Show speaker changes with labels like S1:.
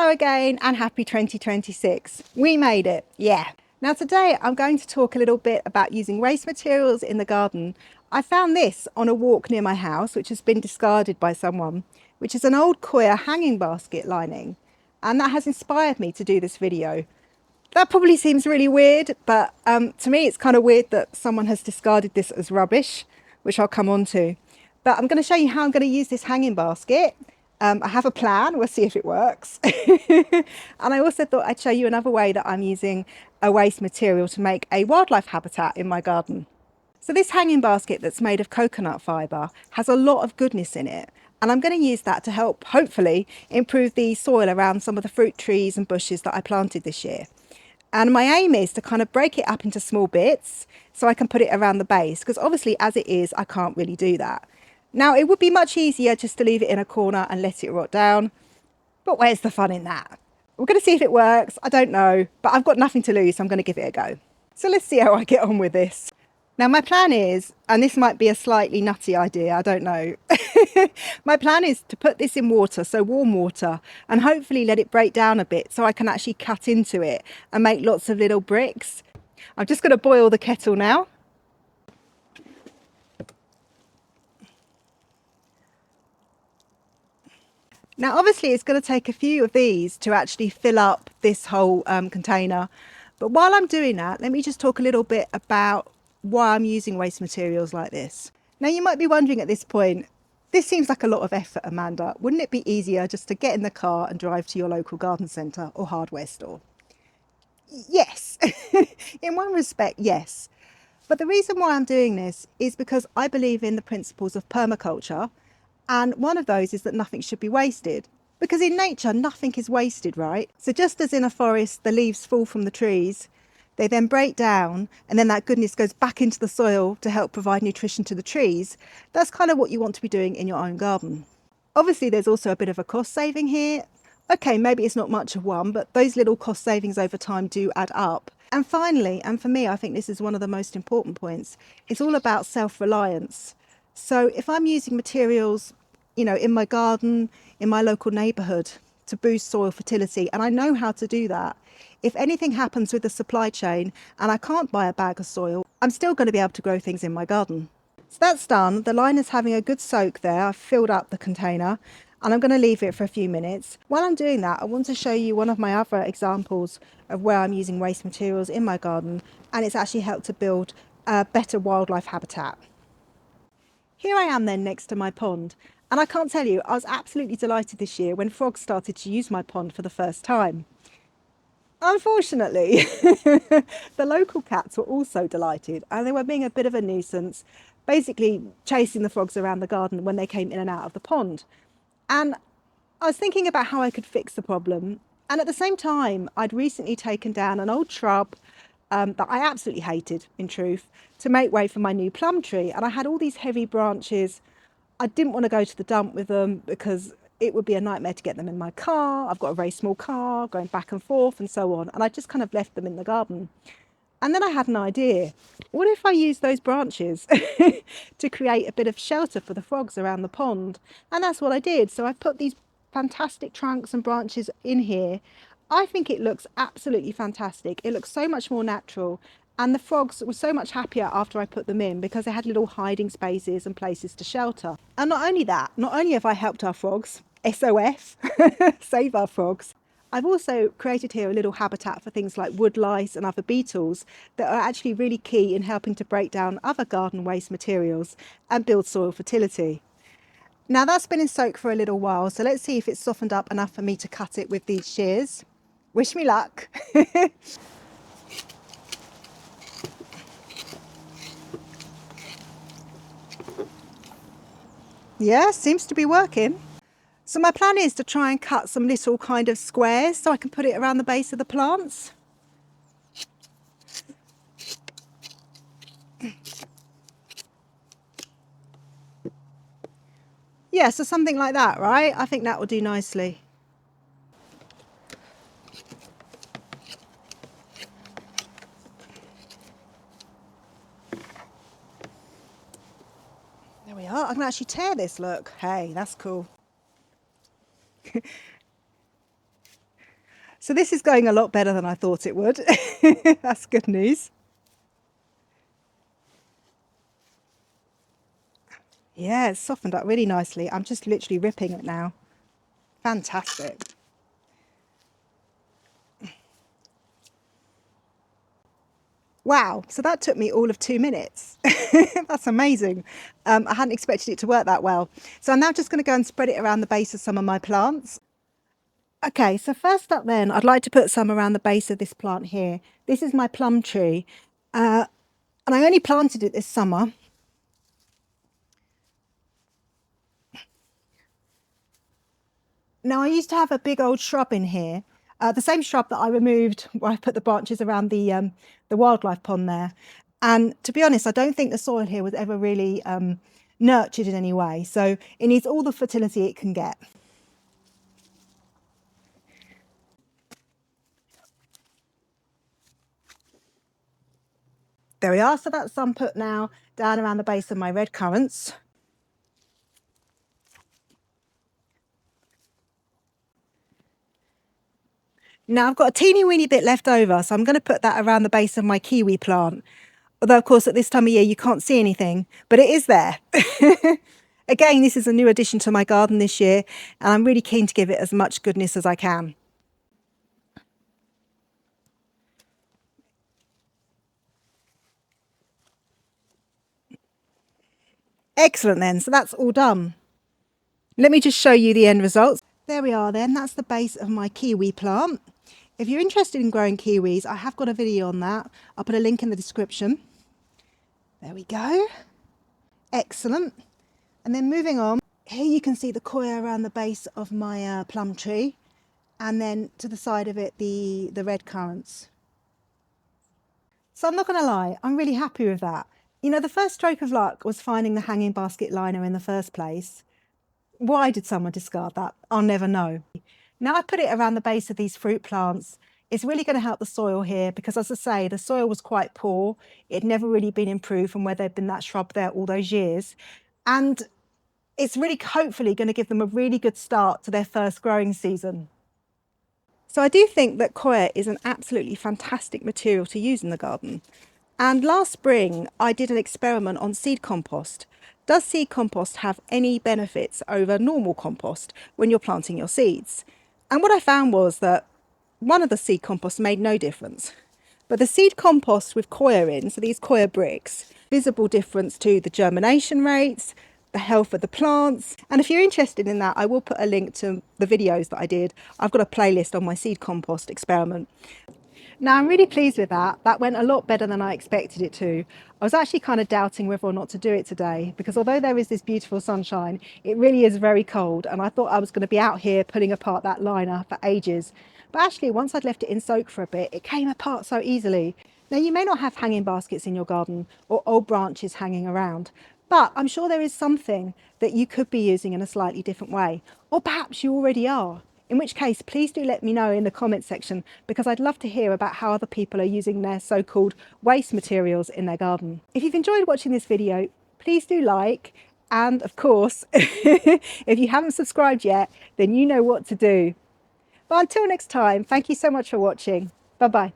S1: Hello again and happy 2026. We made it, yeah. Now today I'm going to talk a little bit about using waste materials in the garden. I found this on a walk near my house, which has been discarded by someone, which is an old coir hanging basket lining. And that has inspired me to do this video. That probably seems really weird, but to me it's kind of weird that someone has discarded this as rubbish, which I'll come on to. But I'm going to show you how I'm going to use this hanging basket. I have a plan, we'll see if it works. And I also thought I'd show you another way that I'm using a waste material to make a wildlife habitat in my garden. So this hanging basket that's made of coconut fibre has a lot of goodness in it. And I'm going to use that to help, hopefully, improve the soil around some of the fruit trees and bushes that I planted this year. And my aim is to kind of break it up into small bits so I can put it around the base, because obviously as it is, I can't really do that. Now, it would be much easier just to leave it in a corner and let it rot down. But where's the fun in that? We're going to see if it works. I don't know, but I've got nothing to lose, so I'm going to give it a go. So let's see how I get on with this. Now, my plan is, and this might be a slightly nutty idea, I don't know. My plan is to put this in water, so warm water, and hopefully let it break down a bit so I can actually cut into it and make lots of little bricks. I'm just going to boil the kettle now. Now, obviously, it's going to take a few of these to actually fill up this whole container. But while I'm doing that, let me just talk a little bit about why I'm using waste materials like this. Now, you might be wondering at this point, this seems like a lot of effort, Amanda. Wouldn't it be easier just to get in the car and drive to your local garden centre or hardware store? Yes, in one respect, yes. But the reason why I'm doing this is because I believe in the principles of permaculture. And one of those is that nothing should be wasted. Because in nature, nothing is wasted, right? So just as in a forest, the leaves fall from the trees, they then break down, and then that goodness goes back into the soil to help provide nutrition to the trees. That's kind of what you want to be doing in your own garden. Obviously, there's also a bit of a cost saving here. Okay, maybe it's not much of one, but those little cost savings over time do add up. And finally, and for me, I think this is one of the most important points, it's all about self-reliance. So if I'm using materials, in my garden, in my local neighbourhood to boost soil fertility, and I know how to do that, if anything happens with the supply chain and I can't buy a bag of soil, I'm still going to be able to grow things in my garden. So that's done. The line is having a good soak there. I've filled up the container and I'm going to leave it for a few minutes. While I'm doing that, I want to show you one of my other examples of where I'm using waste materials in my garden, and it's actually helped to build a better wildlife habitat. Here I am then next to my pond, and I can't tell you, I was absolutely delighted this year when frogs started to use my pond for the first time. Unfortunately, the local cats were also delighted, and they were being a bit of a nuisance, basically chasing the frogs around the garden when they came in and out of the pond. And I was thinking about how I could fix the problem, and at the same time I'd recently taken down an old shrub that I absolutely hated, in truth, to make way for my new plum tree. And I had all these heavy branches. I didn't want to go to the dump with them because it would be a nightmare to get them in my car. I've got a very small car going back and forth and so on. And I just kind of left them in the garden. And then I had an idea. What if I use those branches to create a bit of shelter for the frogs around the pond? And that's what I did. So I put these fantastic trunks and branches in here. I think it looks absolutely fantastic. It looks so much more natural. And the frogs were so much happier after I put them in because they had little hiding spaces and places to shelter. And not only that, not only have I helped our frogs, SOS, save our frogs, I've also created here a little habitat for things like wood lice and other beetles that are actually really key in helping to break down other garden waste materials and build soil fertility. Now that's been in soak for a little while, so let's see if it's softened up enough for me to cut it with these shears. Wish me luck. Yeah, seems to be working. So my plan is to try and cut some little kind of squares so I can put it around the base of the plants. Yeah, so something like that, right? I think that will do nicely. There we are. I can actually tear this, look. Hey, that's cool. So this is going a lot better than I thought it would. That's good news. Yeah, it's softened up really nicely. I'm just literally ripping it now. Fantastic. Wow, so that took me all of 2 minutes. That's amazing. I hadn't expected it to work that well. So I'm now just going to go and spread it around the base of some of my plants. Okay, so first up then, I'd like to put some around the base of this plant here. This is my plum tree, and I only planted it this summer. Now, I used to have a big old shrub in here, the same shrub that I removed where I put the branches around the wildlife pond there. And to be honest, I don't think the soil here was ever really nurtured in any way. So it needs all the fertility it can get. There we are. So that's some put now down around the base of my red currants. Now I've got a teeny weeny bit left over, so I'm going to put that around the base of my kiwi plant. Although, of course, at this time of year, you can't see anything, but it is there. Again, this is a new addition to my garden this year, and I'm really keen to give it as much goodness as I can. Excellent then, so that's all done. Let me just show you the end results. There we are then, that's the base of my kiwi plant. If you're interested in growing kiwis, I have got a video on that. I'll put a link in the description. There we go. Excellent. And then moving on, here you can see the coir around the base of my plum tree, and then to the side of it, the red currants. So I'm not going to lie, I'm really happy with that. You know, the first stroke of luck was finding the hanging basket liner in the first place. Why did someone discard that? I'll never know. Now I put it around the base of these fruit plants. It's really going to help the soil here because, as I say, the soil was quite poor. It had never really been improved from where there'd been that shrub there all those years. And it's really hopefully going to give them a really good start to their first growing season. So I do think that coir is an absolutely fantastic material to use in the garden. And last spring, I did an experiment on seed compost. Does seed compost have any benefits over normal compost when you're planting your seeds? And what I found was that one of the seed composts made no difference. But the seed compost with coir in, so these coir bricks, visible difference to the germination rates, the health of the plants. And if you're interested in that, I will put a link to the videos that I did. I've got a playlist on my seed compost experiment. Now, I'm really pleased with that. That went a lot better than I expected it to. I was actually kind of doubting whether or not to do it today because although there is this beautiful sunshine, it really is very cold. And I thought I was going to be out here pulling apart that liner for ages. But actually, once I'd left it in soak for a bit, it came apart so easily. Now, you may not have hanging baskets in your garden or old branches hanging around, but I'm sure there is something that you could be using in a slightly different way. Or perhaps you already are. In which case, please do let me know in the comments section because I'd love to hear about how other people are using their so-called waste materials in their garden. If you've enjoyed watching this video, please do like, and of course, if you haven't subscribed yet, then you know what to do. But until next time, thank you so much for watching. Bye-bye.